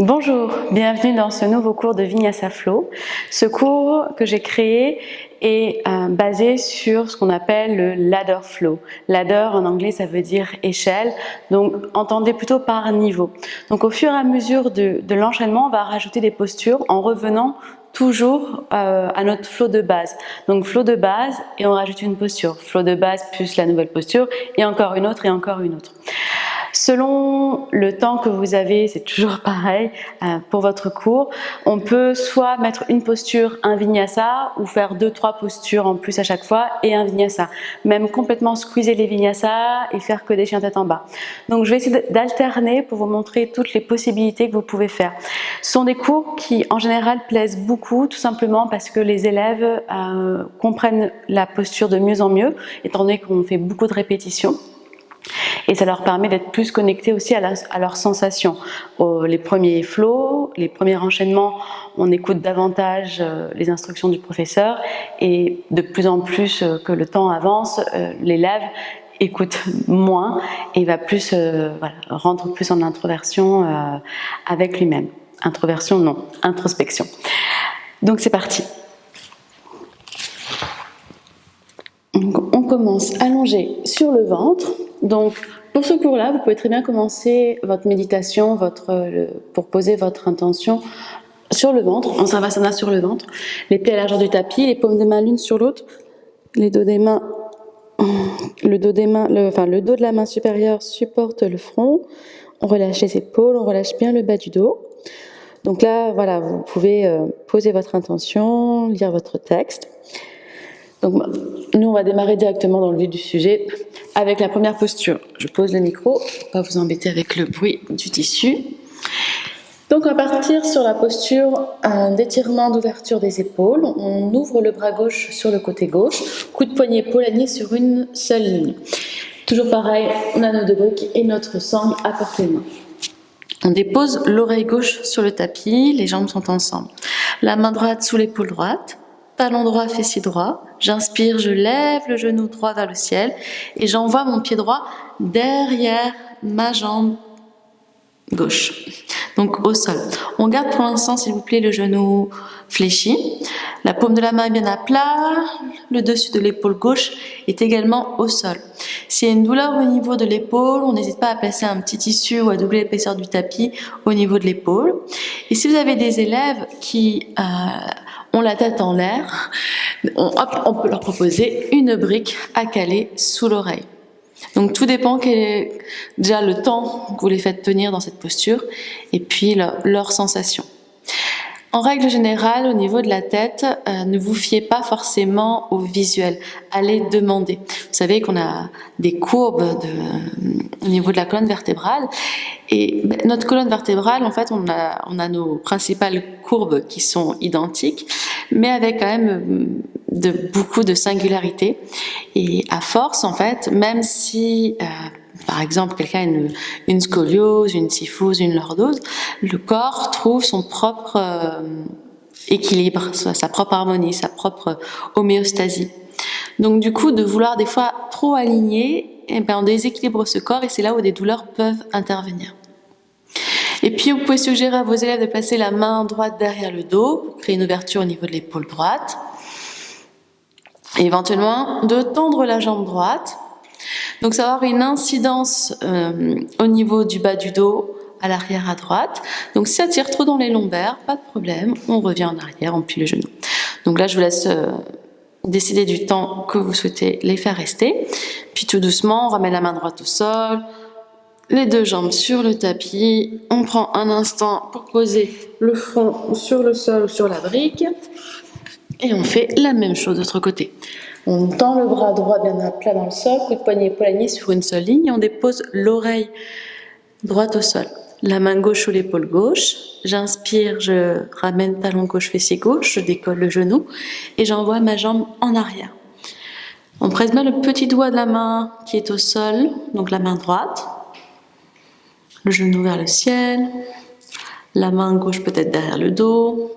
Bonjour, bienvenue dans ce nouveau cours de Vinyasa Flow. Ce cours que j'ai créé est basé sur ce qu'on appelle le ladder flow. Ladder en anglais ça veut dire échelle, donc entendez plutôt par niveau. Donc au fur et à mesure de l'enchaînement, on va rajouter des postures en revenant toujours à notre flow de base. Donc flow de base et on rajoute une posture. Flow de base plus la nouvelle posture et encore une autre et encore une autre. Selon le temps que vous avez, c'est toujours pareil pour votre cours, on peut soit mettre une posture, un vinyasa, ou faire 2-3 postures en plus à chaque fois et un vinyasa. Même complètement squeezer les vinyasas et faire que des chiens tête en bas. Donc je vais essayer d'alterner pour vous montrer toutes les possibilités que vous pouvez faire. Ce sont des cours qui en général plaisent beaucoup, tout simplement parce que les élèves comprennent la posture de mieux en mieux, étant donné qu'on fait beaucoup de répétitions. Et ça leur permet d'être plus connectés aussi à leurs sensations. Les premiers flows, les premiers enchaînements, on écoute davantage les instructions du professeur et de plus en plus que le temps avance, l'élève écoute moins et va plus rentrer plus en introversion avec lui-même. Introversion, non, introspection. Donc c'est parti. Donc, on commence allongé sur le ventre. Donc, pour ce cours-là, vous pouvez très bien commencer votre méditation, pour poser votre intention sur le ventre, en Savasana sur le ventre, les pieds à la largeur du tapis, les paumes des mains l'une sur l'autre, les dos des mains, le dos de la main supérieure supporte le front. On relâche les épaules, on relâche bien le bas du dos. Donc là, voilà, vous pouvez poser votre intention, lire votre texte. Donc, nous, on va démarrer directement dans le vif du sujet avec la première posture. Je pose le micro pour pas vous embêter avec le bruit du tissu. Donc, on va partir sur la posture d'étirement d'ouverture des épaules. On ouvre le bras gauche sur le côté gauche, coup de poignet poignet sur une seule ligne. Toujours pareil, on a nos deux briques et notre sangle à portée de main. On dépose l'oreille gauche sur le tapis, les jambes sont ensemble. La main droite sous l'épaule droite. Talon droit, fessier droit. J'inspire, je lève le genou droit vers le ciel et j'envoie mon pied droit derrière ma jambe gauche. Donc au sol. On garde pour l'instant, s'il vous plaît, le genou fléchi. La paume de la main est bien à plat. Le dessus de l'épaule gauche est également au sol. S'il y a une douleur au niveau de l'épaule, on n'hésite pas à placer un petit tissu ou à doubler l'épaisseur du tapis au niveau de l'épaule. Et si vous avez des élèves qui ont la tête en l'air, on peut leur proposer une brique à caler sous l'oreille. Donc tout dépend quel est déjà le temps que vous les faites tenir dans cette posture et puis leur sensation. En règle générale, au niveau de la tête, ne vous fiez pas forcément au visuel. Allez demander. Vous savez qu'on a des courbes au niveau de la colonne vertébrale. Et notre colonne vertébrale, en fait, on a nos principales courbes qui sont identiques, mais avec quand même beaucoup de singularité. Et à force, en fait, même si par exemple, quelqu'un a une scoliose, une kyphose, une lordose, le corps trouve son propre équilibre, sa propre harmonie, sa propre homéostasie. Donc du coup, de vouloir des fois trop aligner, on déséquilibre ce corps et c'est là où des douleurs peuvent intervenir. Et puis, vous pouvez suggérer à vos élèves de placer la main droite derrière le dos pour créer une ouverture au niveau de l'épaule droite. Et éventuellement, de tendre la jambe droite. Donc ça va avoir une incidence au niveau du bas du dos, à l'arrière à droite. Donc si ça tire trop dans les lombaires, pas de problème, on revient en arrière, on plie le genou. Donc là je vous laisse décider du temps que vous souhaitez les faire rester. Puis tout doucement, on remet la main droite au sol, les deux jambes sur le tapis, on prend un instant pour poser le front sur le sol ou sur la brique. Et on fait la même chose de l'autre côté. On tend le bras droit bien à plat dans le sol, coup de poignet poignet sur une seule ligne, et on dépose l'oreille droite au sol. La main gauche sur l'épaule gauche, j'inspire, je ramène talon gauche, fessier gauche, je décolle le genou et j'envoie ma jambe en arrière. On presse bien le petit doigt de la main qui est au sol, donc la main droite, le genou vers le ciel, la main gauche peut-être derrière le dos.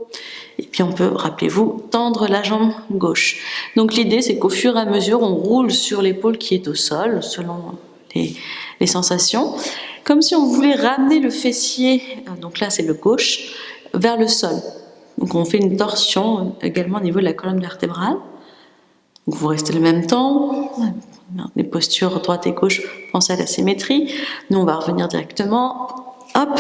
Et puis on peut, rappelez-vous, tendre la jambe gauche. Donc l'idée, c'est qu'au fur et à mesure, on roule sur l'épaule qui est au sol, selon les sensations. comme si on voulait ramener le fessier, donc là c'est le gauche, vers le sol. Donc on fait une torsion également au niveau de la colonne vertébrale. Donc vous restez le même temps, les postures droite et gauche, pensez à la symétrie. Nous on va revenir directement, hop.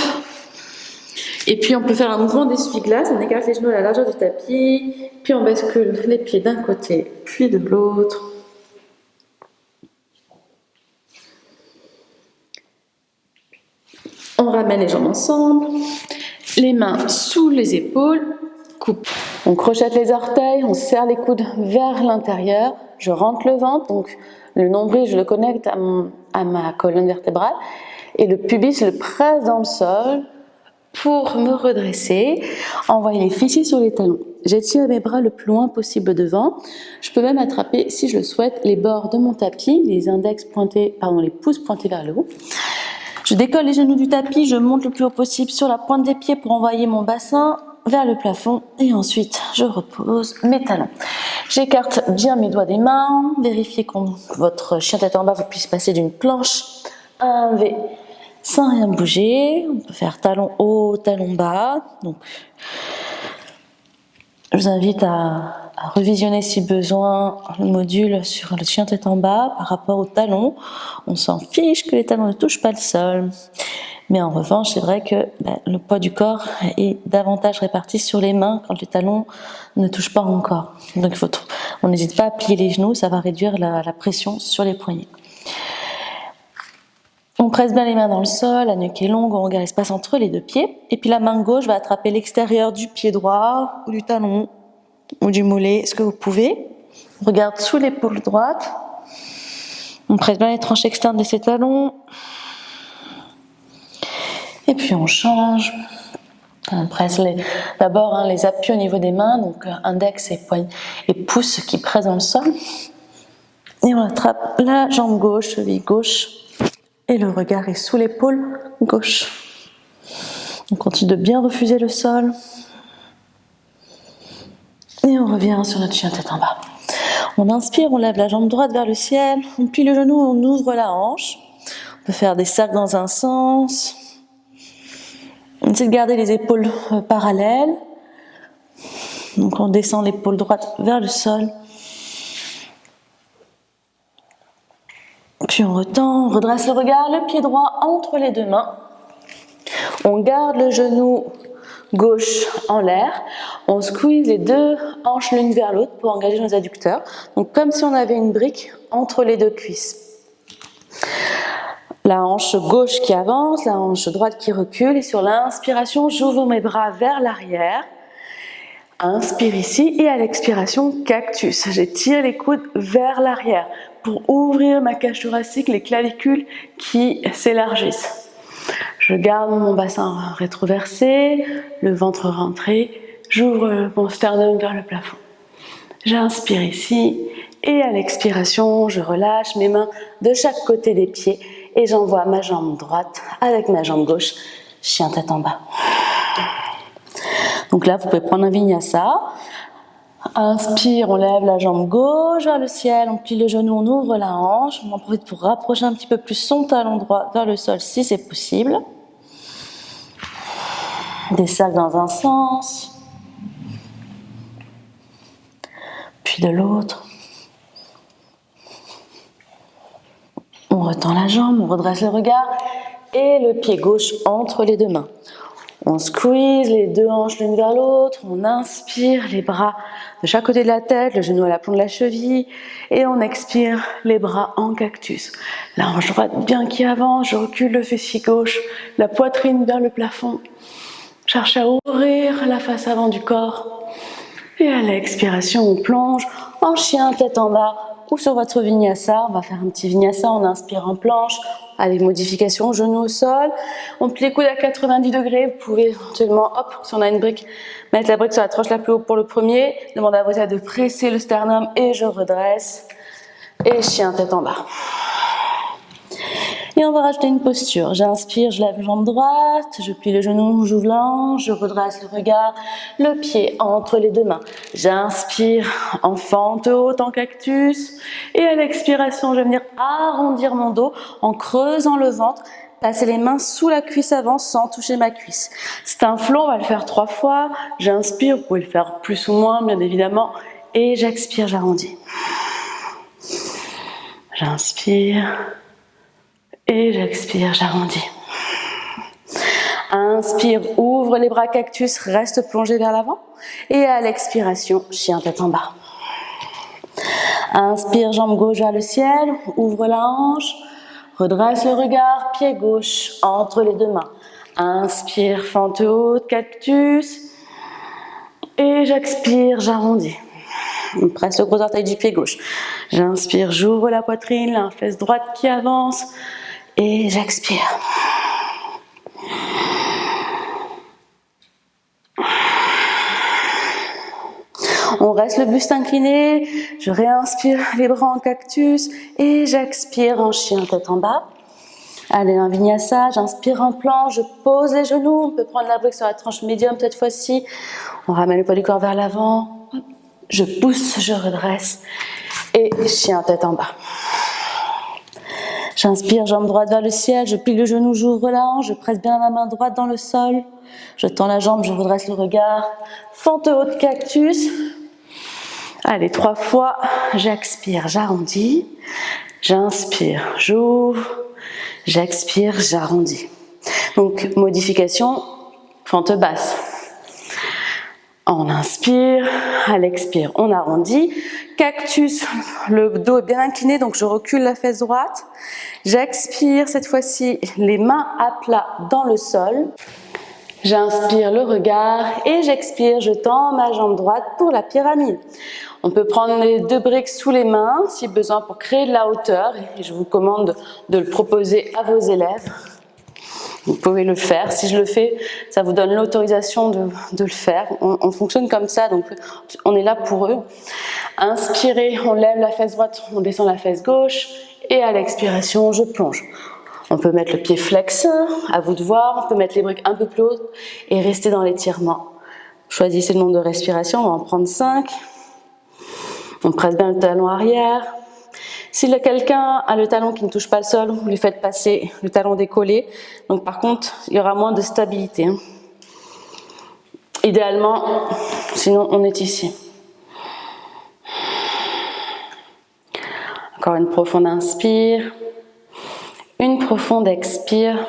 Et puis on peut faire un mouvement d'essuie-glace, on écarte les genoux à la largeur du tapis, puis on bascule les pieds d'un côté, puis de l'autre. On ramène les jambes ensemble, les mains sous les épaules, coupe. On crochette les orteils, on serre les coudes vers l'intérieur, je rentre le ventre, donc le nombril je le connecte à ma colonne vertébrale et le pubis je le presse dans le sol pour me redresser, envoyer les fessiers sur les talons. J'étire mes bras le plus loin possible devant. Je peux même attraper, si je le souhaite, les bords de mon tapis, les pouces pointés vers le haut. Je décolle les genoux du tapis, je monte le plus haut possible sur la pointe des pieds pour envoyer mon bassin vers le plafond et ensuite je repose mes talons. J'écarte bien mes doigts des mains, vérifiez que votre chien tête en bas vous puisse passer d'une planche à un V sans rien bouger. On peut faire talon haut, talon bas. Donc, je vous invite à revisionner si besoin le module sur le chien tête en bas par rapport aux talons. On s'en fiche que les talons ne touchent pas le sol. Mais en revanche, c'est vrai que le poids du corps est davantage réparti sur les mains quand les talons ne touchent pas encore. Donc on n'hésite pas à plier les genoux, ça va réduire la pression sur les poignets. On presse bien les mains dans le sol, la nuque est longue, on regarde l'espace entre les deux pieds. Et puis la main gauche va attraper l'extérieur du pied droit, ou du talon, ou du mollet, ce que vous pouvez. On regarde sous l'épaule droite. On presse bien les tranches externes de ses talons. Et puis on change. On presse d'abord les appuis au niveau des mains, donc index et pouce qui pressent dans le sol. Et on attrape la jambe gauche, cheville gauche. Et le regard est sous l'épaule gauche. On continue de bien refuser le sol. Et on revient sur notre chien tête en bas. On inspire, on lève la jambe droite vers le ciel. On plie le genou, on ouvre la hanche. On peut faire des cercles dans un sens. On essaie de garder les épaules parallèles. Donc on descend l'épaule droite vers le sol. Puis on retend, on redresse le regard, le pied droit entre les deux mains. On garde le genou gauche en l'air. On squeeze les deux hanches l'une vers l'autre pour engager nos adducteurs. Donc comme si on avait une brique entre les deux cuisses. La hanche gauche qui avance, la hanche droite qui recule. Et sur l'inspiration, j'ouvre mes bras vers l'arrière. Inspire ici et à l'expiration, cactus. J'étire les coudes vers l'arrière pour ouvrir ma cage thoracique, les clavicules qui s'élargissent. Je garde mon bassin rétroversé, le ventre rentré, j'ouvre mon sternum vers le plafond. J'inspire ici et à l'expiration, je relâche mes mains de chaque côté des pieds et j'envoie ma jambe droite avec ma jambe gauche, chien tête en bas. Donc là, vous pouvez prendre un vinyasa. Inspire, on lève la jambe gauche vers le ciel, on plie le genou, on ouvre la hanche. On en profite pour rapprocher un petit peu plus son talon droit vers le sol si c'est possible. Des cercles dans un sens, puis de l'autre. On retend la jambe, on redresse le regard et le pied gauche entre les deux mains. On squeeze les deux hanches l'une vers l'autre, on inspire les bras de chaque côté de la tête, le genou à la plante de la cheville, et on expire les bras en cactus. La hanche droite bien qui avance, je recule le fessier gauche, la poitrine vers le plafond. Cherche à ouvrir la face avant du corps. Et à l'expiration, on plonge en chien tête en bas ou sur votre vinyasa. On va faire un petit vinyasa, on inspire en planche avec modification, genou au sol. On plie les coudes à 90 degrés. Vous pouvez éventuellement, si on a une brique, mettre la brique sur la tranche la plus haute pour le premier. Demandez à votre tête de presser le sternum et je redresse. Et chien tête en bas. Et on va rajouter une posture. J'inspire, je lève la jambe droite, je plie le genou, j'ouvre la hanche, je redresse le regard, le pied entre les deux mains. J'inspire en fente haute, en cactus. Et à l'expiration, je vais venir arrondir mon dos en creusant le ventre, Passer les mains sous la cuisse avant sans toucher ma cuisse. C'est un flow, on va le faire 3 fois. J'inspire, vous pouvez le faire plus ou moins, bien évidemment. Et j'expire, j'arrondis. J'inspire. Et j'expire, j'arrondis. Inspire, ouvre les bras cactus, reste plongé vers l'avant. Et à l'expiration, chien tête en bas. Inspire, jambe gauche vers le ciel, ouvre la hanche, redresse le regard, pied gauche entre les deux mains. Inspire, fente haute, cactus. Et j'expire, j'arrondis. On presse le gros orteil du pied gauche. J'inspire, j'ouvre la poitrine, la fesse droite qui avance. Et j'expire. On reste le buste incliné, je réinspire les bras en cactus et j'expire en chien tête en bas. Allez, un vinyasa, j'inspire en planche, je pose les genoux, on peut prendre la brique sur la tranche médium cette fois-ci. On ramène le poids du corps vers l'avant, je pousse, je redresse et chien tête en bas. J'inspire, jambe droite vers le ciel, je plie le genou, j'ouvre la hanche, je presse bien la main droite dans le sol. Je tends la jambe, je redresse le regard. Fente haute, cactus. Allez, 3 fois. J'expire, j'arrondis. J'inspire, j'ouvre. J'expire, j'arrondis. Donc, modification, fente basse. On inspire, à l'expire, on arrondit. Cactus, le dos est bien incliné, donc je recule la fesse droite. J'expire, cette fois-ci, les mains à plat dans le sol. J'inspire le regard et j'expire, je tends ma jambe droite pour la pyramide. On peut prendre les 2 briques sous les mains, si besoin, pour créer de la hauteur. Et je vous commande de le proposer à vos élèves. Vous pouvez le faire. Si je le fais, ça vous donne l'autorisation de le faire. On fonctionne comme ça, donc on est là pour eux. Inspirez, on lève la fesse droite, on descend la fesse gauche. Et à l'expiration, je plonge. On peut mettre le pied flex, à vous de voir. On peut mettre les briques un peu plus hautes et rester dans l'étirement. Choisissez le nombre de respirations, on va en prendre 5. On presse bien le talon arrière. Si quelqu'un a le talon qui ne touche pas le sol, vous lui faites passer le talon décollé. Donc par contre, il y aura moins de stabilité. Idéalement, sinon on est ici. Encore une profonde inspire. Une profonde expire.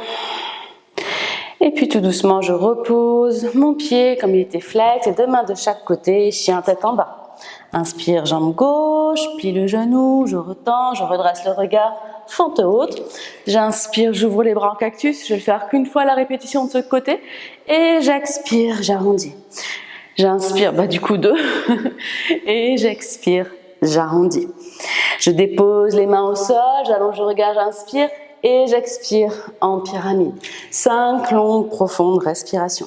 Et puis tout doucement, je repose mon pied comme il était flex, et 2 mains de chaque côté, chien tête en bas. Inspire, jambe gauche, plie le genou, je retends, je redresse le regard, fente haute. J'inspire, j'ouvre les bras en cactus, je vais le faire qu'une fois la répétition de ce côté. Et j'expire, j'arrondis. J'inspire, du coup 2. Et j'expire, j'arrondis. Je dépose les mains au sol, j'allonge le regard, j'inspire. Et j'expire en pyramide. 5 longues, profondes respirations.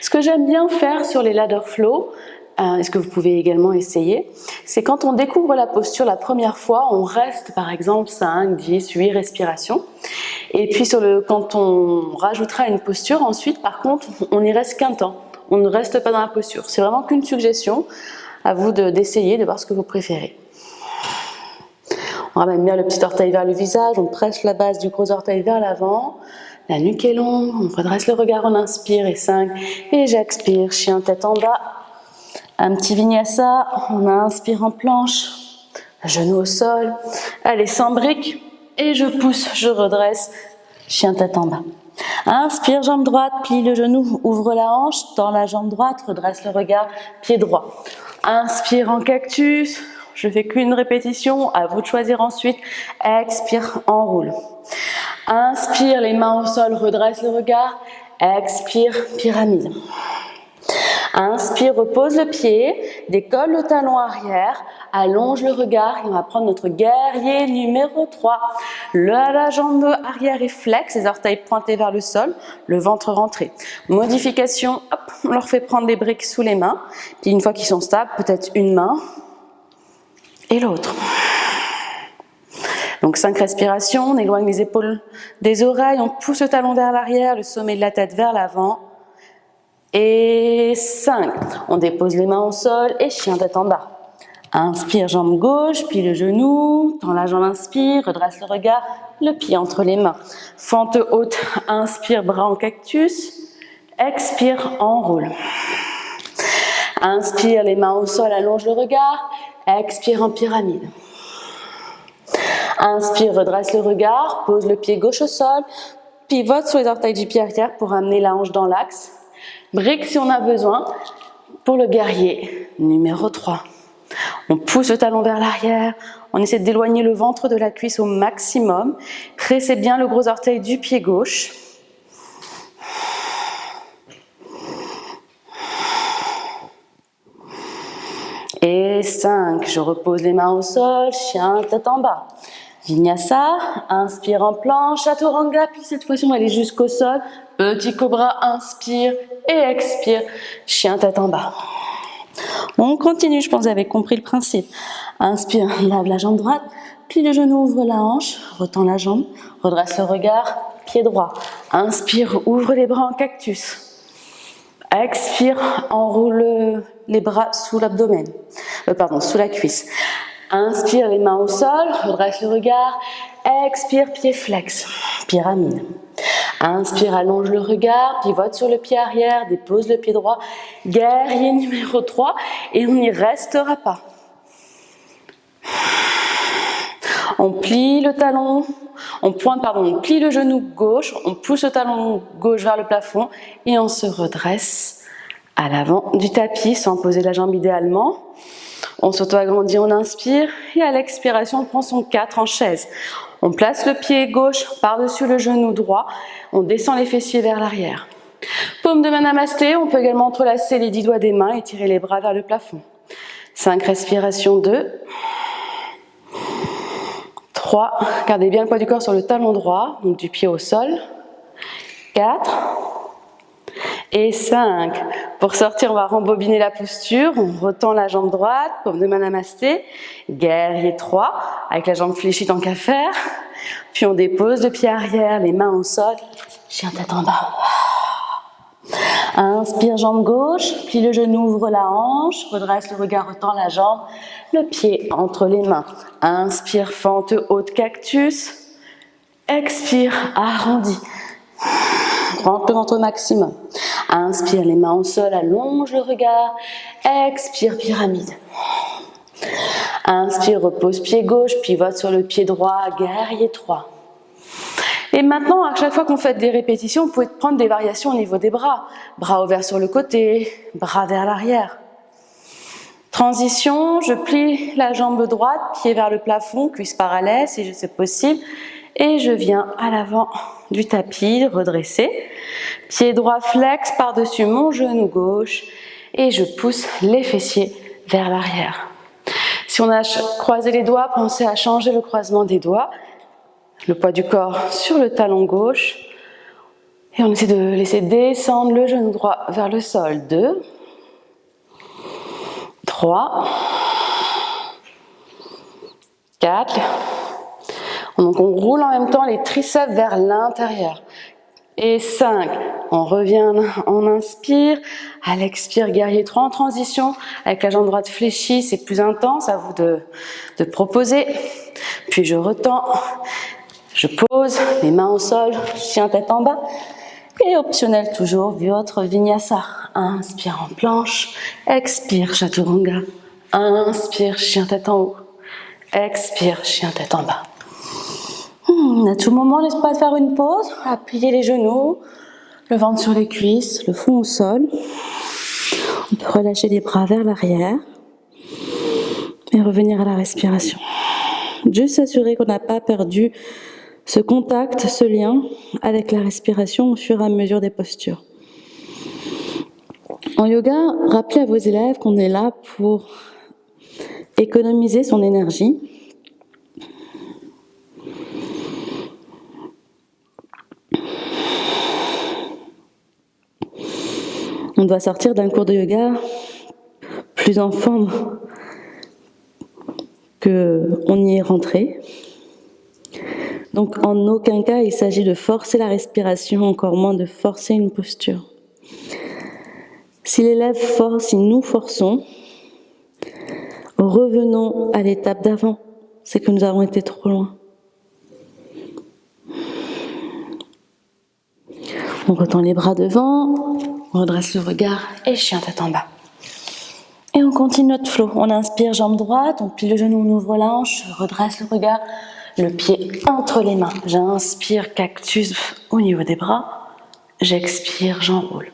Ce que j'aime bien faire sur les ladder flow, ce que vous pouvez également essayer, c'est quand on découvre la posture la première fois, on reste par exemple 5, 10, 8 respirations. Et puis quand on rajoutera une posture, ensuite par contre, on n'y reste qu'un temps. On ne reste pas dans la posture. C'est vraiment qu'une suggestion. À vous d'essayer, de voir ce que vous préférez. On ramène bien le petit orteil vers le visage, on presse la base du gros orteil vers l'avant. La nuque est longue, on redresse le regard, on inspire et 5. Et j'expire, chien tête en bas. Un petit vinyasa, on inspire en planche, genou au sol. Allez, sans briques. Et je pousse, je redresse, chien tête en bas. Inspire, jambe droite, plie le genou, ouvre la hanche, tend la jambe droite, redresse le regard, pied droit. Inspire en cactus. Je fais qu'une répétition, à vous de choisir ensuite. Expire, enroule. Inspire, les mains au sol, redresse le regard. Expire, pyramide. Inspire, repose le pied, décolle le talon arrière, allonge le regard et on va prendre notre guerrier numéro 3. La jambe arrière est flex, les orteils pointés vers le sol, le ventre rentré. Modification, hop, on leur fait prendre les briques sous les mains. Puis une fois qu'ils sont stables, peut-être une main et l'autre. Donc 5 respirations, on éloigne les épaules des oreilles, on pousse le talon vers l'arrière, le sommet de la tête vers l'avant. Et 5, on dépose les mains au sol et chien tête en bas. Inspire, jambe gauche, plie le genou, tends la jambe, inspire, redresse le regard, le pied entre les mains. Fente haute, inspire, bras en cactus, expire, enroule. Inspire, les mains au sol, allonge le regard, expire en pyramide. Inspire, redresse le regard, pose le pied gauche au sol, pivote sur les orteils du pied arrière pour amener la hanche dans l'axe. Brique si on a besoin pour le guerrier numéro 3. On pousse le talon vers l'arrière, on essaie d'éloigner le ventre de la cuisse au maximum. Pressez bien le gros orteil du pied gauche. Et 5, je repose les mains au sol, chien, tête en bas. Vinyasa, inspire en planche, chaturanga, puis cette fois-ci on va aller jusqu'au sol. Petit cobra, inspire et expire, chien, tête en bas. On continue, je pense que vous avez compris le principe. Inspire, lave la jambe droite, plie le genou, ouvre la hanche, retends la jambe, redresse le regard, pied droit. Inspire, ouvre les bras en cactus. Expire, enroule les bras sous l'abdomen, sous la cuisse. Inspire, les mains au sol, redresse le regard. Expire, pied flex, pyramide. Inspire, allonge le regard, pivote sur le pied arrière, dépose le pied droit. Guerrier numéro 3 et on n'y restera pas. On plie le talon, on plie le genou gauche, on pousse le talon gauche vers le plafond et on se redresse à l'avant du tapis sans poser la jambe idéalement. On s'auto-agrandit, on inspire et à l'expiration, on prend son 4 en chaise. On place le pied gauche par-dessus le genou droit, on descend les fessiers vers l'arrière. Paume de main namasté, on peut également entrelacer les 10 doigts des mains et tirer les bras vers le plafond. 5 respirations, 2. 3, gardez bien le poids du corps sur le talon droit, donc du pied au sol. 4 et 5. Pour sortir, on va rembobiner la posture, on retend la jambe droite, paume de main namasté, guerrier 3, avec la jambe fléchie tant qu'à faire. Puis on dépose le pied arrière, les mains au sol, chien tête en bas. Inspire, jambe gauche, plie le genou, ouvre la hanche, redresse le regard, retend la jambe, le pied entre les mains. Inspire, fente haute, cactus. Expire, arrondi. Rentre le ventre au maximum. Inspire, les mains au sol, allonge le regard. Expire, pyramide. Inspire, repose pied gauche, pivote sur le pied droit, guerrier 3. Et maintenant, à chaque fois qu'on fait des répétitions, vous pouvez prendre des variations au niveau des bras. Bras ouverts sur le côté, bras vers l'arrière. Transition, je plie la jambe droite, pied vers le plafond, cuisse parallèle si c'est possible. Et je viens à l'avant du tapis, redressé. Pied droit flex par-dessus mon genou gauche. Et je pousse les fessiers vers l'arrière. Si on a croisé les doigts, pensez à changer le croisement des doigts. Le poids du corps sur le talon gauche. Et on essaie de laisser descendre le genou droit vers le sol. 2, 3, 4. Donc on roule en même temps les triceps vers l'intérieur. Et 5. On revient, on inspire. À l'expire, guerrier 3 en transition. Avec la jambe droite fléchie, c'est plus intense. À vous de proposer. Puis je retends. Je pose, les mains au sol, chien tête en bas. Et optionnel toujours, votre vinyasa. Inspire en planche, expire chaturanga. Inspire, chien tête en haut. Expire, chien tête en bas. À tout moment, n'hésitez pas à faire une pause, à plier les genoux, le ventre sur les cuisses, le front au sol. On peut relâcher les bras vers l'arrière et revenir à la respiration. Juste s'assurer qu'on n'a pas perdu ce contact, ce lien avec la respiration au fur et à mesure des postures. En yoga, rappelez à vos élèves qu'on est là pour économiser son énergie. On doit sortir d'un cours de yoga plus en forme qu'on y est rentré. Donc en aucun cas il s'agit de forcer la respiration, encore moins de forcer une posture. Si l'élève force, si nous forçons, revenons à l'étape d'avant, c'est que nous avons été trop loin. On retend les bras devant, on redresse le regard et chien tête en bas. Et on continue notre flow. On inspire, jambe droite, on plie le genou, on ouvre la hanche, je redresse le regard, le pied entre les mains. J'inspire, cactus au niveau des bras. J'expire, j'enroule.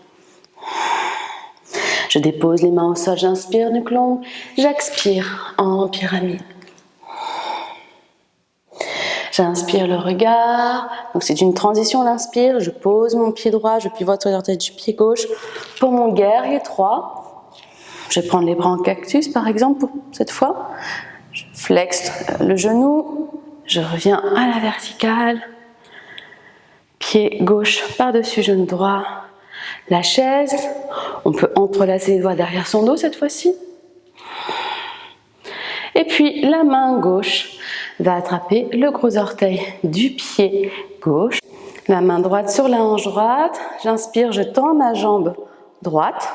Je dépose les mains au sol, j'inspire, nuque longue. J'expire en pyramide. J'inspire le regard. Donc c'est une transition, on inspire. Je pose mon pied droit, je pivote sur les orteils du pied gauche. Pour mon guerrier 3. Je vais prendre les bras en cactus par exemple pour cette fois. Je flexe le genou, je reviens à la verticale. Pied gauche par-dessus genou droit. La chaise, on peut entrelacer les doigts derrière son dos cette fois-ci. Et puis la main gauche va attraper le gros orteil du pied gauche. La main droite sur la hanche droite. J'inspire, je tends ma jambe droite.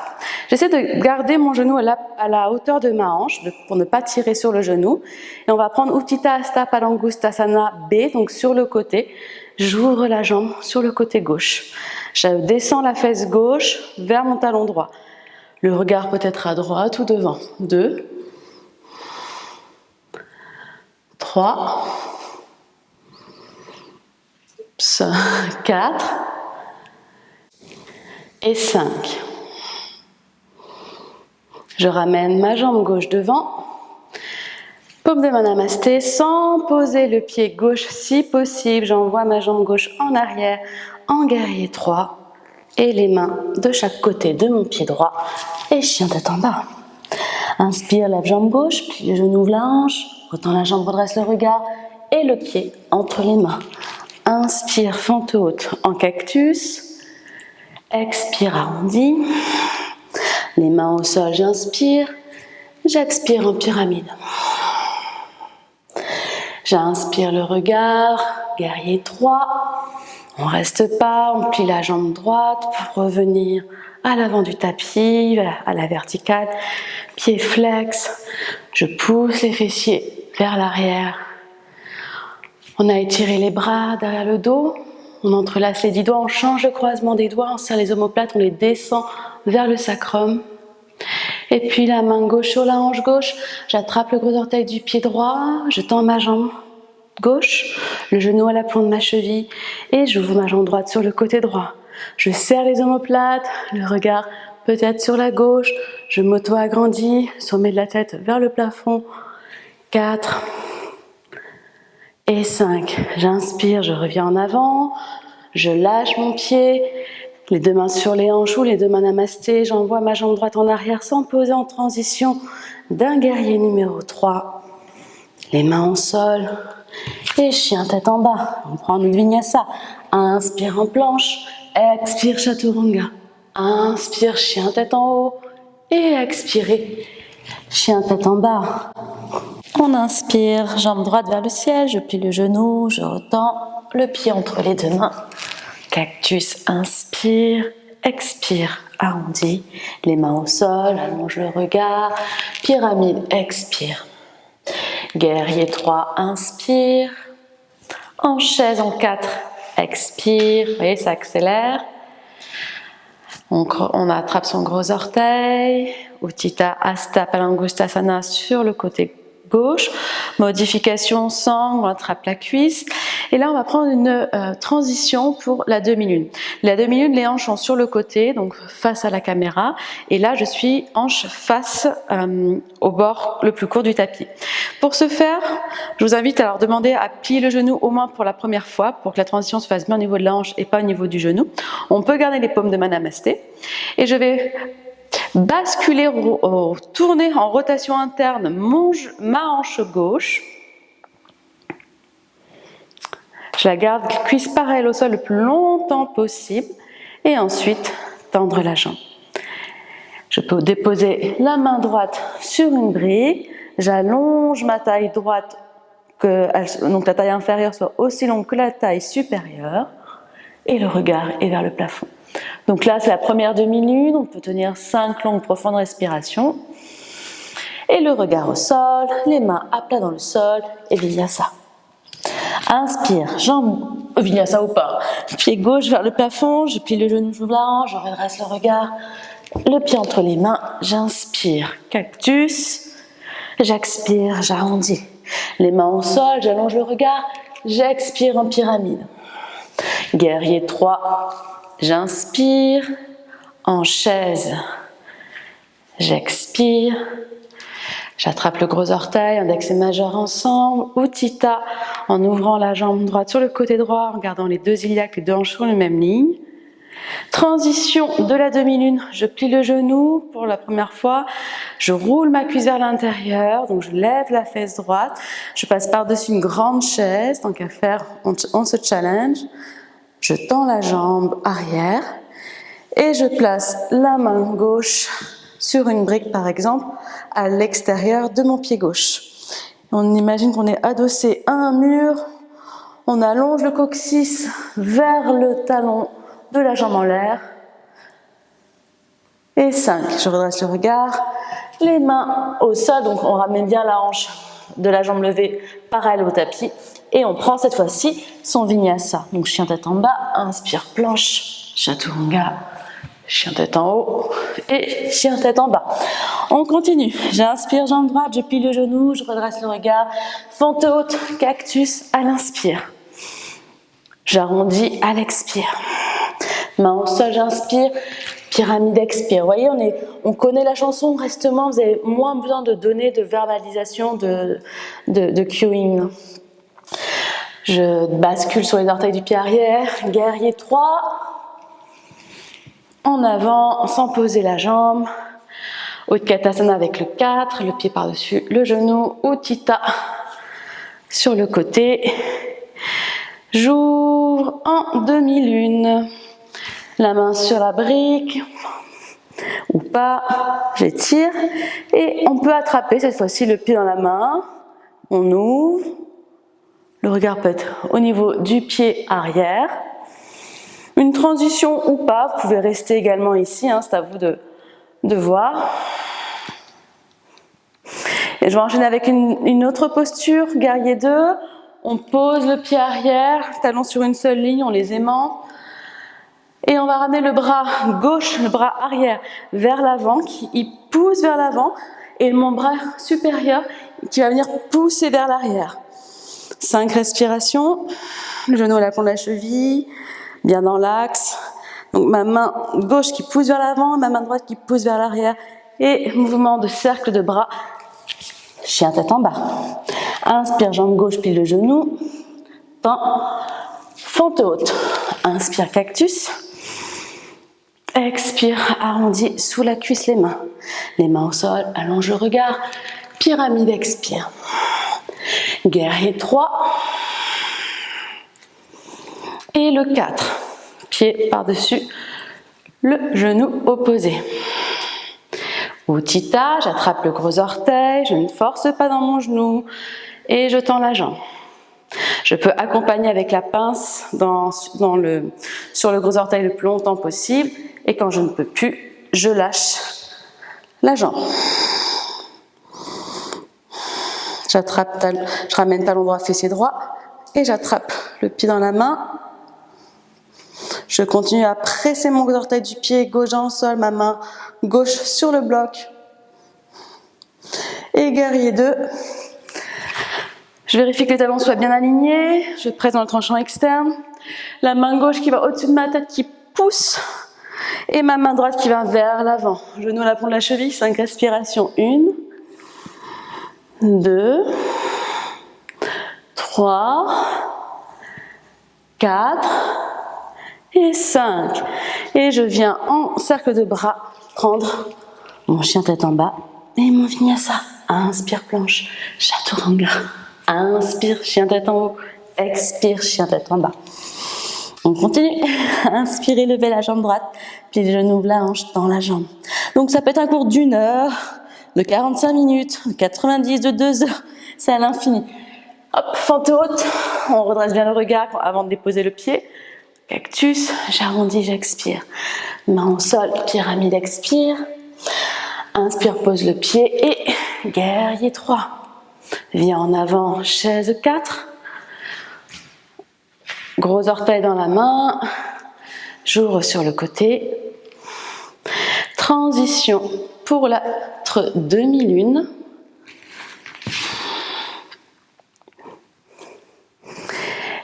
J'essaie de garder mon genou à la hauteur de ma hanche pour ne pas tirer sur le genou. Et on va prendre Utthita Hasta Palangustasana B, donc sur le côté. J'ouvre la jambe sur le côté gauche. Je descends la fesse gauche vers mon talon droit. Le regard peut être à droite ou devant. 2, 3, 4 et 5. Je ramène ma jambe gauche devant, paume de main namasté, sans poser le pied gauche si possible. J'envoie ma jambe gauche en arrière, en guerrier 3, et les mains de chaque côté de mon pied droit, et chien tête en bas. Inspire, lève jambe gauche, plie le genou, ouvre la hanche, retends la jambe, redresse le regard, et le pied entre les mains. Inspire, fente haute en cactus, expire, arrondi. Les mains au sol, j'inspire, j'expire en pyramide. J'inspire le regard, guerrier 3. On reste pas, on plie la jambe droite pour revenir à l'avant du tapis, à la verticale. Pied flex, je pousse les fessiers vers l'arrière. On a étiré les bras derrière le dos. On entrelace les 10 doigts, on change le croisement des doigts, on serre les omoplates, on les descend vers le sacrum. Et puis la main gauche sur la hanche gauche, j'attrape le gros orteil du pied droit, je tends ma jambe gauche, le genou à la plante de ma cheville et j'ouvre ma jambe droite sur le côté droit. Je serre les omoplates, le regard peut-être sur la gauche, je m'auto-agrandis, sommet de la tête vers le plafond. 4 et 5. J'inspire, je reviens en avant, je lâche mon pied, les 2 mains sur les hanches ou les 2 mains namasté, j'envoie ma jambe droite en arrière sans poser en transition d'un guerrier numéro 3. Les mains au sol et chien tête en bas. On prend un vinyasa. Inspire en planche, expire chaturanga. Inspire chien tête en haut et expirez chien tête en bas. On inspire, jambe droite vers le ciel, je plie le genou, je retends le pied entre les 2 mains. Cactus, inspire, expire, arrondi, les mains au sol, allonge le regard, pyramide, expire. Guerrier 3, inspire, en chaise en 4, expire, vous voyez ça accélère. On attrape son gros orteil, Utthita Hasta Palangustasana sur le côté gauche, modification sangle, on attrape la cuisse et là on va prendre une transition pour la demi-lune. La demi-lune, les hanches sont sur le côté, donc face à la caméra et là je suis hanche face au bord le plus court du tapis. Pour ce faire, je vous invite à leur demander à plier le genou au moins pour la première fois pour que la transition se fasse bien au niveau de la hanche et pas au niveau du genou. On peut garder les paumes de main namasté et je vais basculer, tourner en rotation interne ma hanche gauche. Je la garde cuisse parallèle au sol le plus longtemps possible et ensuite tendre la jambe. Je peux déposer la main droite sur une brique, j'allonge ma taille droite, donc la taille inférieure soit aussi longue que la taille supérieure et le regard est vers le plafond. Donc là, c'est la première demi-lune, on peut tenir 5 longues profondes respirations. Et le regard au sol, les mains à plat dans le sol et Vinyasa. Inspire, jambe, Vinyasa ou pas, pied gauche vers le plafond, je plie le genou, j'ouvre la hanche, je redresse le regard, le pied entre les mains, j'inspire, cactus, j'expire, j'arrondis. Les mains au sol, j'allonge le regard, j'expire en pyramide. Guerrier 3, j'inspire, en chaise, j'expire, j'attrape le gros orteil, index et majeur ensemble, Utthita, en ouvrant la jambe droite sur le côté droit, en gardant les deux iliaques, les deux hanches sur la même ligne. Transition de la demi-lune, je plie le genou pour la première fois, je roule ma cuisse vers l'intérieur, donc je lève la fesse droite, je passe par-dessus une grande chaise, tant qu'à faire, on se challenge, je tends la jambe arrière et je place la main gauche sur une brique par exemple, à l'extérieur de mon pied gauche. On imagine qu'on est adossé à un mur, on allonge le coccyx vers le talon de la jambe en l'air. Et 5, je redresse le regard, les mains au sol, donc on ramène bien la hanche de la jambe levée parallèle au tapis. Et on prend cette fois-ci son Vinyasa. Donc chien tête en bas, inspire planche, chaturanga, chien tête en haut et chien tête en bas. On continue, j'inspire jambe droite, je plie le genou, je redresse le regard, fente haute, cactus à l'inspire. J'arrondis à l'expire. Main au sol, j'inspire, pyramide expire. Vous voyez, on connaît la chanson, restement, vous avez moins besoin de données, de verbalisation, de cueing. Je bascule sur les orteils du pied arrière, guerrier 3, en avant, sans poser la jambe, Utkatasana avec le 4, le pied par-dessus le genou, Utthita sur le côté, j'ouvre en demi-lune, la main sur la brique, ou pas, j'étire, et on peut attraper cette fois-ci le pied dans la main, on ouvre, le regard peut être au niveau du pied arrière. Une transition ou pas, vous pouvez rester également ici, c'est à vous de voir. Et je vais enchaîner avec une autre posture, guerrier 2. On pose le pied arrière, talons sur une seule ligne, on les aimante. Et on va ramener le bras gauche, le bras arrière vers l'avant, qui pousse vers l'avant, et mon bras supérieur qui va venir pousser vers l'arrière. 5 respirations, le genou à la pointe de la cheville, bien dans l'axe. Donc ma main gauche qui pousse vers l'avant, ma main droite qui pousse vers l'arrière. Et mouvement de cercle de bras, chien tête en bas. Inspire, jambe gauche, plie le genou. Tend, fente haute. Inspire, cactus. Expire, arrondi sous la cuisse les mains. Les mains au sol, allonge le regard. Pyramide, expire. Guerrier 3. Et le 4. Pied par-dessus le genou opposé. Utthita, j'attrape le gros orteil, je ne force pas dans mon genou et je tends la jambe. Je peux accompagner avec la pince sur le gros orteil le plus longtemps possible et quand je ne peux plus, je lâche la jambe. Je ramène talon droit, fessier droit et j'attrape le pied dans la main. Je continue à presser mon orteil du pied gauche dans le sol, ma main gauche sur le bloc. Et guerrier 2. Je vérifie que les talons soient bien alignés. Je presse dans le tranchant externe. La main gauche qui va au-dessus de ma tête qui pousse. Et ma main droite qui va vers l'avant. Genou à la pointe de la cheville, 5 respirations. 1, 2, 3, 4 et 5. Et je viens en cercle de bras prendre mon chien tête en bas et mon Vinyasa. Inspire, planche, chaturanga. Inspire, chien tête en haut. Expire, chien tête en bas. On continue. Inspirez, levez la jambe droite. Puis le genou, la hanche dans la jambe. Donc ça peut être un cours d'1 heure, de 45 minutes, de 90, de 2 heures. C'est à l'infini. Hop, fente haute. On redresse bien le regard avant de déposer le pied. Cactus, j'arrondis, j'expire. Main au sol, pyramide, expire. Inspire, pose le pied et guerrier 3. Viens en avant, chaise 4. Gros orteil dans la main, j'ouvre sur le côté. Transition pour notre demi-lune.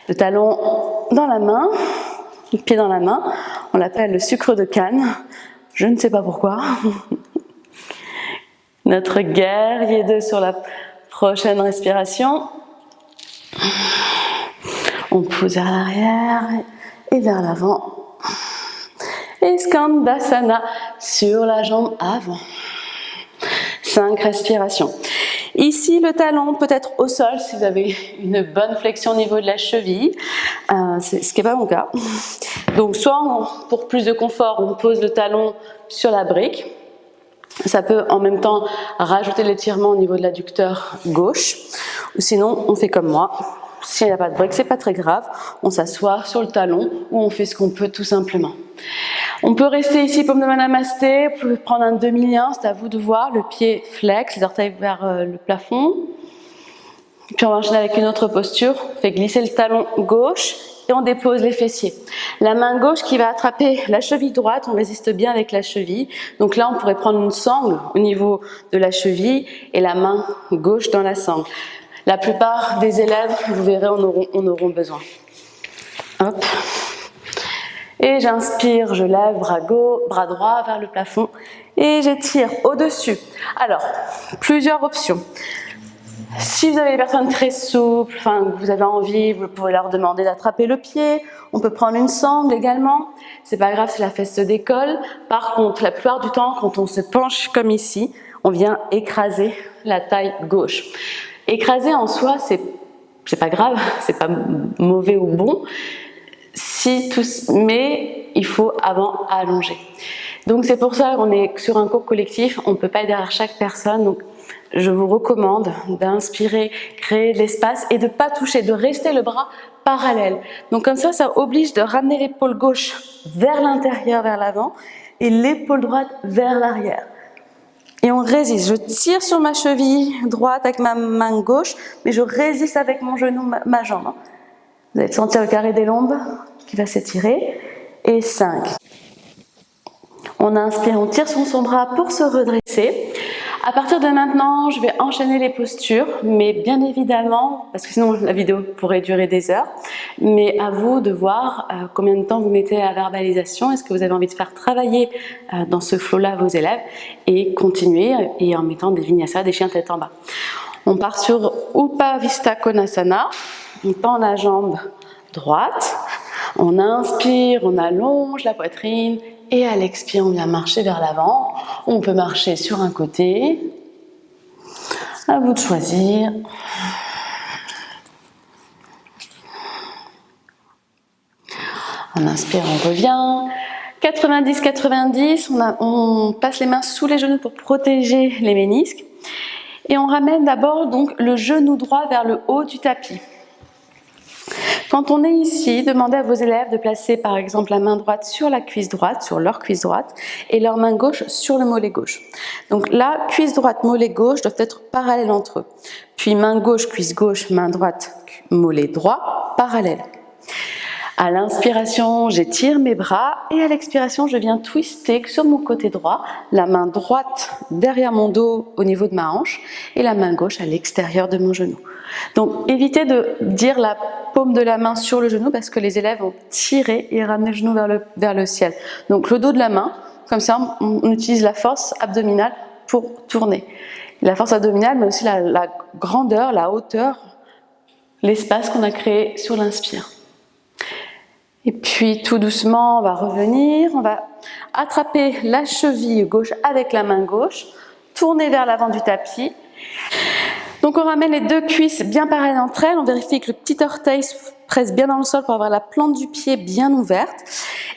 Le talon dans la main, le pied dans la main, on l'appelle le sucre de canne, je ne sais pas pourquoi. Notre guerrier 2 sur la prochaine respiration. On pousse vers l'arrière et vers l'avant. Et Skandasana sur la jambe avant. 5 respirations. Ici, le talon peut être au sol si vous avez une bonne flexion au niveau de la cheville, ce qui n'est pas mon cas. Donc, soit pour plus de confort, on pose le talon sur la brique. Ça peut en même temps rajouter l'étirement au niveau de l'adducteur gauche. Ou sinon, on fait comme moi. S'il n'y a pas de brique, c'est pas très grave. On s'assoit sur le talon ou on fait ce qu'on peut tout simplement. On peut rester ici, paume de main namasté. Vous pouvez prendre un demi-lien, c'est à vous de voir. Le pied flex, les orteils vers le plafond. Puis on va enchaîner avec une autre posture. On fait glisser le talon gauche et on dépose les fessiers. La main gauche qui va attraper la cheville droite, on résiste bien avec la cheville. Donc là, on pourrait prendre une sangle au niveau de la cheville et la main gauche dans la sangle. La plupart des élèves, vous verrez, en auront besoin. Hop. Et j'inspire, je lève bras droit vers le plafond et j'étire au-dessus. Alors, plusieurs options. Si vous avez des personnes très souples, que vous avez envie, vous pouvez leur demander d'attraper le pied. On peut prendre une sangle également. C'est pas grave si la fesse se décolle. Par contre, la plupart du temps, quand on se penche comme ici, on vient écraser la taille gauche. Écraser en soi, c'est pas grave, c'est pas mauvais ou bon. Mais il faut avant allonger. Donc c'est pour ça qu'on est sur un cours collectif, on ne peut pas être derrière chaque personne. Donc je vous recommande d'inspirer, créer de l'espace et de ne pas toucher, de rester le bras parallèle. Donc comme ça, ça oblige de ramener l'épaule gauche vers l'intérieur, vers l'avant, et l'épaule droite vers l'arrière. Et on résiste. Je tire sur ma cheville droite avec ma main gauche, mais je résiste avec mon genou, ma jambe. Vous allez sentir le carré des lombes qui va s'étirer. Et 5. On inspire, on tire sur son bras pour se redresser. À partir de maintenant, je vais enchaîner les postures, mais bien évidemment, parce que sinon la vidéo pourrait durer des heures, mais à vous de voir combien de temps vous mettez à la verbalisation. Est-ce que vous avez envie de faire travailler dans ce flow-là vos élèves et continuer et en mettant des vinyasa, des chiens tête en bas. On part sur Upavista Konasana, on tend la jambe droite, on inspire, on allonge la poitrine et à l'expire, on vient marcher vers l'avant. On peut marcher sur un côté, à vous de choisir. On inspire, on revient. 90-90, on passe les mains sous les genoux pour protéger les ménisques. Et on ramène d'abord donc le genou droit vers le haut du tapis. Quand on est ici, demandez à vos élèves de placer par exemple la main droite sur la cuisse droite, sur leur cuisse droite, et leur main gauche sur le mollet gauche. Donc là, cuisse droite, mollet gauche doivent être parallèles entre eux. Puis main gauche, cuisse gauche, main droite, mollet droit, parallèles. À l'inspiration, j'étire mes bras et à l'expiration, je viens twister sur mon côté droit, la main droite derrière mon dos au niveau de ma hanche et la main gauche à l'extérieur de mon genou. Donc évitez de dire la paume de la main sur le genou parce que les élèves vont tirer et ramener le genou vers le ciel. Donc le dos de la main, comme ça on utilise la force abdominale pour tourner. La force abdominale mais aussi la grandeur, la hauteur, l'espace qu'on a créé sur l'inspire. Et puis tout doucement, on va revenir, on va attraper la cheville gauche avec la main gauche, tourner vers l'avant du tapis. Donc on ramène les deux cuisses bien parallèles entre elles, on vérifie que le petit orteil se presse bien dans le sol pour avoir la plante du pied bien ouverte.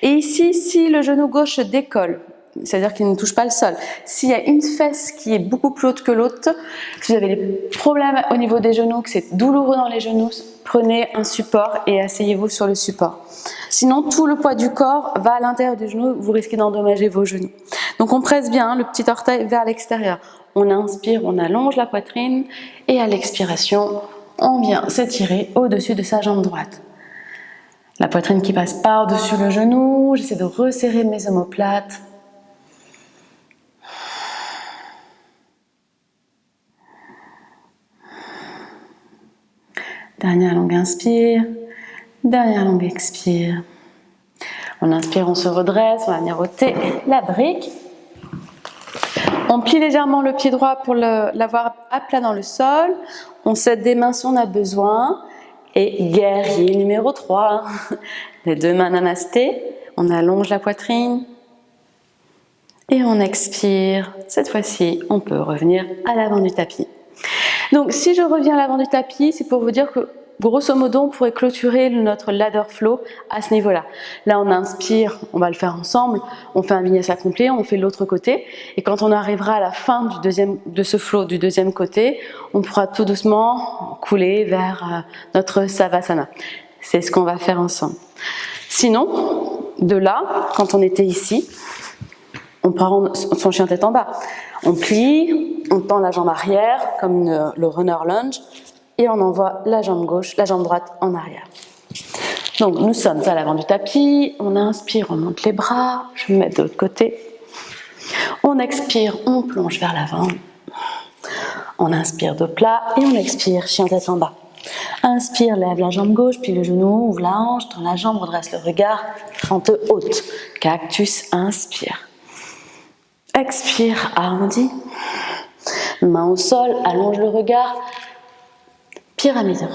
Et ici, si le genou gauche décolle, c'est-à-dire qu'il ne touche pas le sol, s'il y a une fesse qui est beaucoup plus haute que l'autre, si vous avez des problèmes au niveau des genoux, que c'est douloureux dans les genoux, prenez un support et asseyez-vous sur le support. Sinon, tout le poids du corps va à l'intérieur du genou, vous risquez d'endommager vos genoux. Donc on presse bien le petit orteil vers l'extérieur. On inspire, on allonge la poitrine et à l'expiration, on vient s'étirer au-dessus de sa jambe droite. La poitrine qui passe par-dessus le genou, j'essaie de resserrer mes omoplates. Dernière longue inspire, dernière longue expire. On inspire, on se redresse, on va venir ôter la brique. On plie légèrement le pied droit pour l'avoir à plat dans le sol. On s'aide des mains si on a besoin. Et guerrier numéro 3. Les deux mains namasté. On allonge la poitrine. Et on expire. Cette fois-ci, on peut revenir à l'avant du tapis. Donc, si je reviens à l'avant du tapis, c'est pour vous dire que, grosso modo, on pourrait clôturer notre ladder flow à ce niveau-là. Là, on inspire, on va le faire ensemble, on fait un vinyasa complet, on fait l'autre côté. Et quand on arrivera à la fin de ce flow du deuxième côté, on pourra tout doucement couler vers notre savasana. C'est ce qu'on va faire ensemble. Sinon, de là, quand on était ici, on prend son chien tête en bas. On plie, on tend la jambe arrière, comme le runner lunge, et on envoie la jambe gauche, la jambe droite en arrière. Donc nous sommes à l'avant du tapis, on inspire, on monte les bras, je vais me mettre de l'autre côté. On expire, on plonge vers l'avant. On inspire dos plat et on expire, chien tête en bas. Inspire, lève la jambe gauche, puis le genou, ouvre la hanche, tend la jambe, redresse le regard, fente haute. Cactus, inspire. Expire, arrondi. Main au sol, allonge le regard. Pyramide.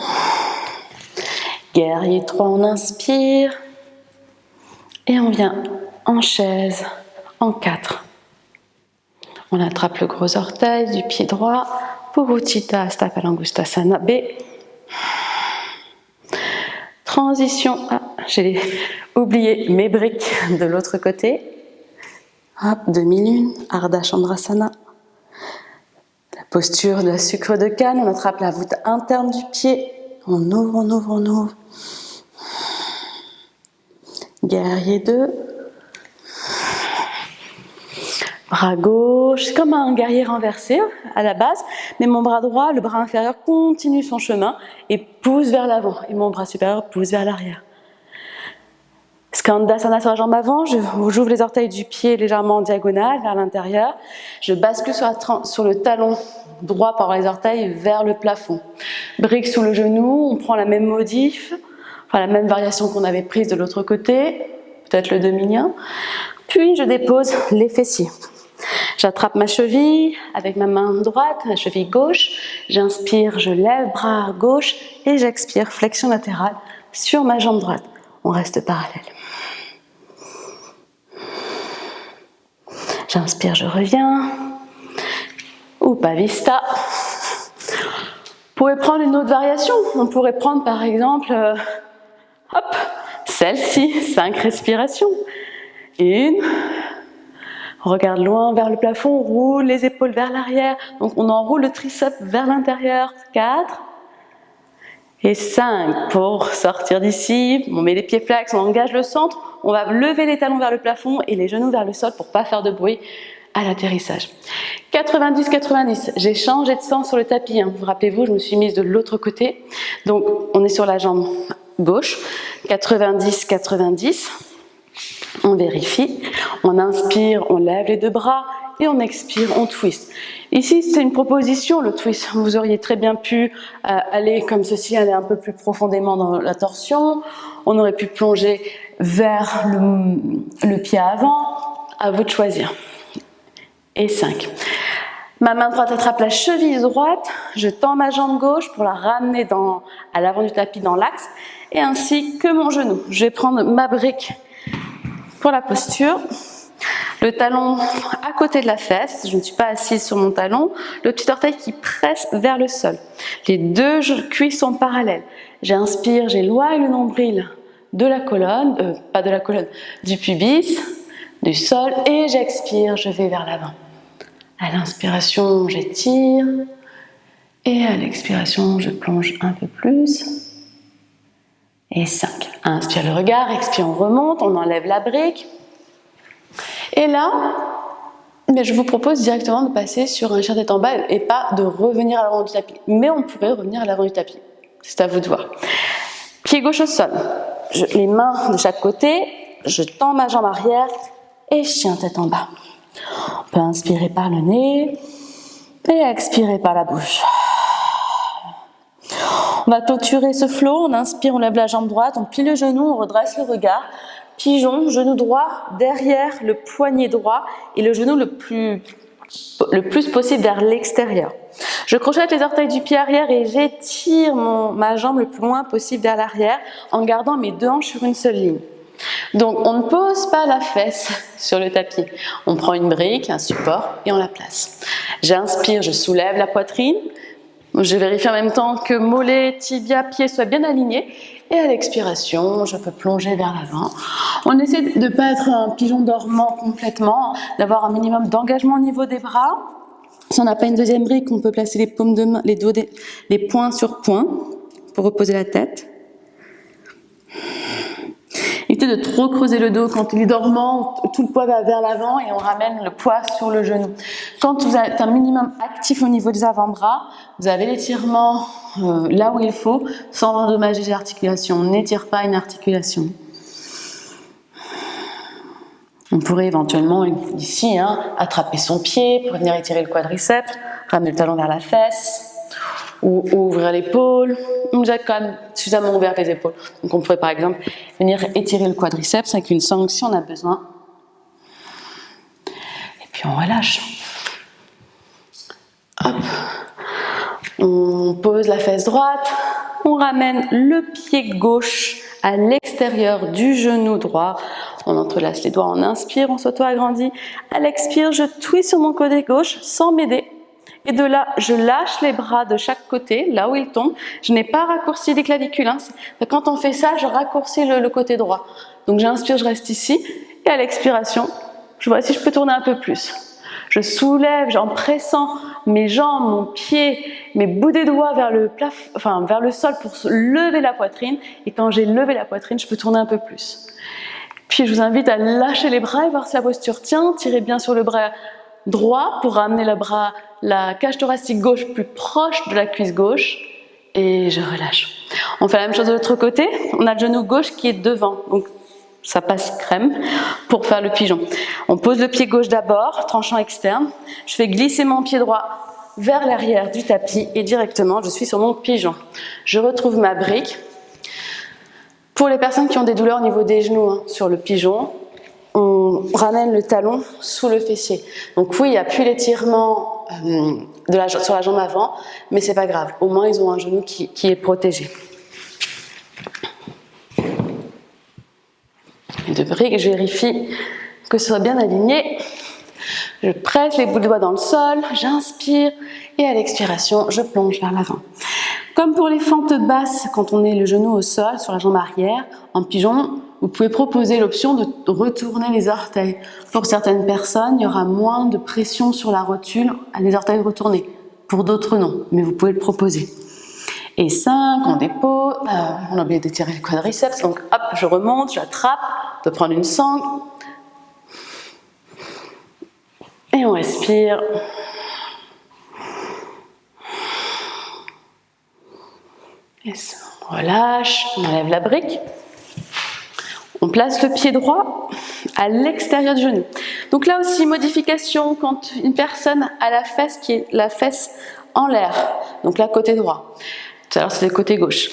Guerrier 3, on inspire. Et on vient en chaise, en 4. On attrape le gros orteil du pied droit pour Utthita Hasta Palangustasana B. Transition. Ah, j'ai oublié mes briques de l'autre côté. Hop, demi-lune, Ardha Chandrasana. La posture de la sucre de canne, on attrape la voûte interne du pied. On ouvre, on ouvre, on ouvre. Guerrier 2. Bras gauche, c'est comme un guerrier renversé à la base, mais mon bras droit, le bras inférieur continue son chemin et pousse vers l'avant. Et mon bras supérieur pousse vers l'arrière. Skandasana sur la jambe avant, j'ouvre les orteils du pied légèrement en diagonale vers l'intérieur. Je bascule sur le talon droit par les orteils vers le plafond. Brique sous le genou, on prend la même modif, enfin la même variation qu'on avait prise de l'autre côté, peut-être le demi-lien. Puis je dépose les fessiers. J'attrape ma cheville avec ma main droite, la cheville gauche. J'inspire, je lève bras gauche et j'expire, flexion latérale sur ma jambe droite. On reste parallèle. J'inspire, je reviens. Upavista. Vous pouvez prendre une autre variation. On pourrait prendre par exemple, celle-ci, 5 respirations. 1. Regarde loin vers le plafond, roule les épaules vers l'arrière. Donc on enroule le triceps vers l'intérieur. 4. Et 5, pour sortir d'ici, on met les pieds flex, on engage le centre, on va lever les talons vers le plafond et les genoux vers le sol pour ne pas faire de bruit à l'atterrissage. 90-90, j'ai changé de sens sur le tapis, vous rappelez-vous, je me suis mise de l'autre côté, donc on est sur la jambe gauche, 90-90, on vérifie, on inspire, on lève les deux bras, et on expire, on twist. Ici, c'est une proposition, le twist. Vous auriez très bien pu aller comme ceci, aller un peu plus profondément dans la torsion. On aurait pu plonger vers le pied avant. À vous de choisir. Et 5. Ma main droite attrape la cheville droite. Je tends ma jambe gauche pour la ramener à l'avant du tapis dans l'axe. Et ainsi que mon genou. Je vais prendre ma brique pour la posture. Le talon à côté de la fesse, je ne suis pas assise sur mon talon, le petit orteil qui presse vers le sol. Les deux cuisses sont parallèles. J'inspire, j'éloigne le nombril de la colonne, pas de la colonne, du pubis, du sol, et j'expire, je vais vers l'avant. À l'inspiration, j'étire, et à l'expiration, je plonge un peu plus. Et 5. Inspire le regard, expire, on remonte, on enlève la brique. Et là, Mais je vous propose directement de passer sur un chien tête en bas et pas de revenir à l'avant du tapis. Mais on pourrait revenir à l'avant du tapis. C'est à vous de voir. Pied gauche au sol. Les mains de chaque côté. Je tends ma jambe arrière et chien tête en bas. On peut inspirer par le nez et expirer par la bouche. On va clôturer ce flow. On inspire, on lève la jambe droite, on plie le genou, on redresse le regard. Pigeon, genou droit, derrière le poignet droit et le genou le plus possible vers l'extérieur. Je crochette les orteils du pied arrière et j'étire ma jambe le plus loin possible vers l'arrière en gardant mes deux hanches sur une seule ligne. Donc on ne pose pas la fesse sur le tapis. On prend une brique, un support et on la place. J'inspire, je soulève la poitrine. Je vérifie en même temps que mollet, tibia, pied soient bien alignés. Et à l'expiration, je peux plonger vers l'avant. On essaie de ne pas être un pigeon dormant complètement, d'avoir un minimum d'engagement au niveau des bras. Si on n'a pas une deuxième brique, on peut placer les paumes de main, les poings sur poings pour reposer la tête. Évitez de trop creuser le dos. Quand il est dormant, tout le poids va vers l'avant et on ramène le poids sur le genou. Quand vous êtes un minimum actif au niveau des avant-bras, vous avez l'étirement là où il faut, sans endommager les articulations. On n'étire pas une articulation. On pourrait éventuellement, ici, attraper son pied pour venir étirer le quadriceps, ramener le talon vers la fesse, ou ouvrir l'épaule. On a quand même suffisamment ouvert les épaules. Donc on pourrait par exemple venir étirer le quadriceps avec une sangle si on a besoin. Et puis on relâche. Hop. On pose la fesse droite. On ramène le pied gauche à l'extérieur du genou droit. On entrelace les doigts, on inspire, on s'auto-agrandit. À l'expire, je twiste sur mon côté gauche sans m'aider. Et de là, je lâche les bras de chaque côté, là où ils tombent. Je n'ai pas raccourci les clavicules. Quand on fait ça, je raccourcis le côté droit. Donc j'inspire, je reste ici. Et à l'expiration, je vois si je peux tourner un peu plus. Je soulève en pressant mes jambes, mon pied, mes bouts des doigts vers le sol pour lever la poitrine. Et quand j'ai levé la poitrine, je peux tourner un peu plus. Puis je vous invite à lâcher les bras et voir si la posture tient. Tirez bien sur le bras droit pour ramener la cage thoracique gauche plus proche de la cuisse gauche. Et je relâche. On fait la même chose de l'autre côté. On a le genou gauche qui est devant. Donc ça passe crème pour faire le pigeon. On pose le pied gauche d'abord, tranchant externe. Je fais glisser mon pied droit vers l'arrière du tapis et directement, je suis sur mon pigeon. Je retrouve ma brique. Pour les personnes qui ont des douleurs au niveau des genoux, sur le pigeon, on ramène le talon sous le fessier. Donc oui, il n'y a plus l'étirement sur la jambe avant, mais c'est pas grave. Au moins, ils ont un genou qui est protégé. De briques, je vérifie que ce soit bien aligné. Je presse les bouts de doigts dans le sol, j'inspire et à l'expiration, je plonge vers l'avant. Comme pour les fentes basses, quand on est le genou au sol, sur la jambe arrière, en pigeon, vous pouvez proposer l'option de retourner les orteils. Pour certaines personnes, il y aura moins de pression sur la rotule à des orteils retournés. Pour d'autres, non, mais vous pouvez le proposer. Et 5, on dépose, on a oublié d'étirer le quadriceps, donc hop, je remonte, j'attrape, de prendre une sangle. Et on respire. Et ça, on relâche, on enlève la brique. On place le pied droit à l'extérieur du genou. Donc là aussi, modification quand une personne a la fesse qui est la fesse en l'air, donc là côté droit. Tout à l'heure c'est le côté gauche.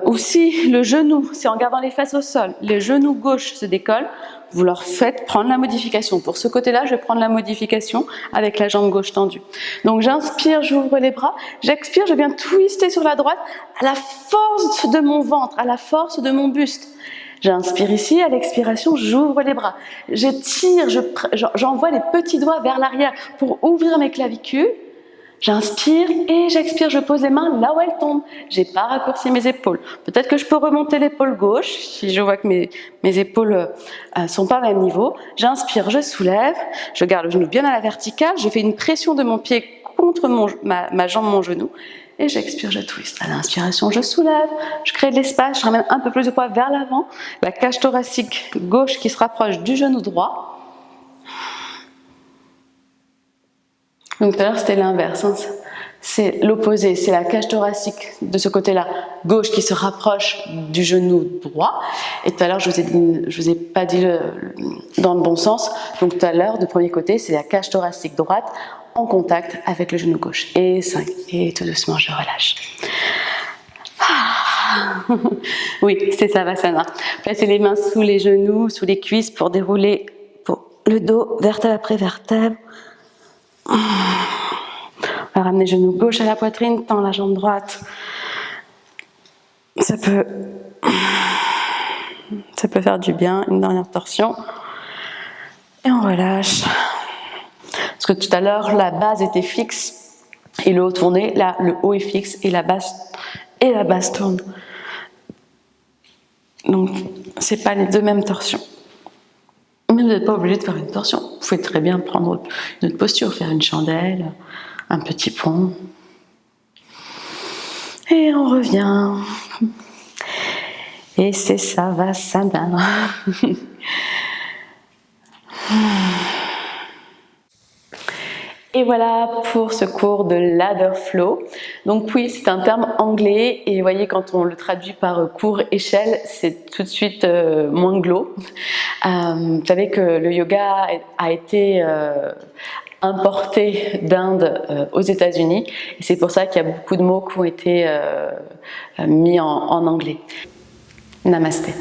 Ou si le genou, c'est en gardant les fesses au sol, le genou gauche se décolle, vous leur faites prendre la modification. Pour ce côté-là, je vais prendre la modification avec la jambe gauche tendue. Donc j'inspire, j'ouvre les bras, j'expire, je viens twister sur la droite à la force de mon ventre, à la force de mon buste. J'inspire ici, à l'expiration, j'ouvre les bras. J'étire, j'envoie les petits doigts vers l'arrière pour ouvrir mes clavicules. J'inspire et j'expire, je pose les mains là où elles tombent. J'ai pas raccourci mes épaules. Peut-être que je peux remonter l'épaule gauche si je vois que mes épaules sont pas au même niveau. J'inspire, je soulève, je garde le genou bien à la verticale, je fais une pression de mon pied contre ma jambe, mon genou. Et j'expire, je twist. À l'inspiration, je soulève, je crée de l'espace, je ramène un peu plus de poids vers l'avant. La cage thoracique gauche qui se rapproche du genou droit. Donc tout à l'heure c'était l'inverse, hein. C'est l'opposé, c'est la cage thoracique de ce côté-là, gauche, qui se rapproche du genou droit. Et tout à l'heure, je vous ai pas dit dans le bon sens. Donc tout à l'heure, du premier côté, c'est la cage thoracique droite en contact avec le genou gauche. Et 5. Et tout doucement, je relâche. Oui, c'est Savasana. Placez les mains sous les genoux, sous les cuisses pour dérouler le dos, vertèbre après vertèbre. On va ramener le genou gauche à la poitrine, tend la jambe droite. Ça peut faire du bien. Une dernière torsion. Et on relâche. Parce que tout à l'heure, la base était fixe et le haut tourné. Là, le haut est fixe et la base tourne. Donc, c'est pas les deux mêmes torsions. Mais vous n'êtes pas obligé de faire une torsion. Vous pouvez très bien prendre une autre posture, faire une chandelle, un petit pont. Et on revient. Et c'est Savasana. Et voilà pour ce cours de ladder flow. Donc oui, c'est un terme anglais et vous voyez quand on le traduit par cours échelle, c'est tout de suite moins glow. Vous savez que le yoga a été importé d'Inde aux États-Unis et c'est pour ça qu'il y a beaucoup de mots qui ont été mis en anglais. Namasté.